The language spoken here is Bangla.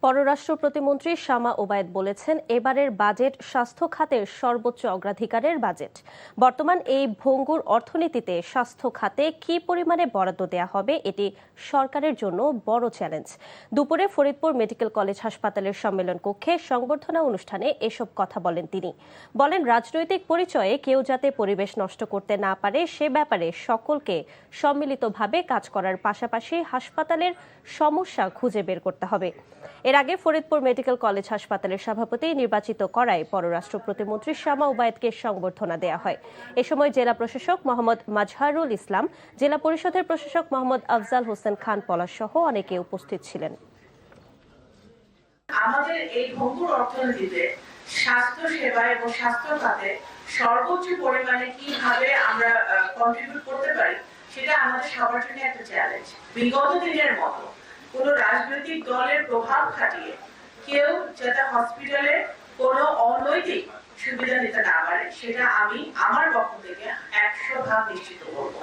পররাষ্ট্র প্রতিমন্ত্রী শামা ওবায়েদ বলেছেন, এবারের বাজেট স্বাস্থ্য খাতের সর্বোচ্চ অগ্রাধিকারের বাজেট। বর্তমান এই ভঙ্গুর অর্থনীতিতে স্বাস্থ্য খাতে কী পরিমাণে বরাদ্দ দেয়া হবে, এটি সরকারের জন্য বড় চ্যালেঞ্জ। দুপুরে ফরিদপুর মেডিকেল কলেজ হাসপাতালের সম্মেলন কক্ষে সংবর্ধনা অনুষ্ঠানে এসব কথা বলেন তিনি। বলেন, রাজনৈতিক পরিচয়ে কেউ যাতে পরিবেশ নষ্ট করতে না পারে সে ব্যাপারে সকলকে সম্মিলিতভাবে কাজ করার পাশাপাশি হাসপাতালের সমস্যা খুঁজে বের করতে হবে। এর আগে ফরিদপুর মেডিকেল কলেজ হাসপাতালের সভাপতি নির্বাচিত করায় পররাষ্ট্র প্রতিমন্ত্রী শামা ওবায়েদকে সংবর্ধনা দেয়া হয়। এ সময় জেলা প্রশাসক মোহাম্মদ মাজহারুল ইসলাম, জেলা পরিষদের প্রশাসক মোহাম্মদ আফজাল হোসেন খান পলাশ সহ অনেকে উপস্থিত ছিলেন। আমাদের এই ভঙ্গুর অর্থনীতিতে স্বাস্থ্য সেবা এবং স্বাস্থ্য খাতে সর্বোচ্চ পরিমাণে কিভাবে আমরা কন্ট্রিবিউট করতে পারি, সেটা আমাদের সবার জন্য একটা চ্যালেঞ্জ। বিগত দিনের মতো কোন রাজনৈতিক দলের প্রভাব খাটিয়ে কেউ যাতে হসপিটালে কোনো অনৈতিক সুবিধা নিতে না পারে, সেটা আমি আমার পক্ষ থেকে 100% নিশ্চিত করব।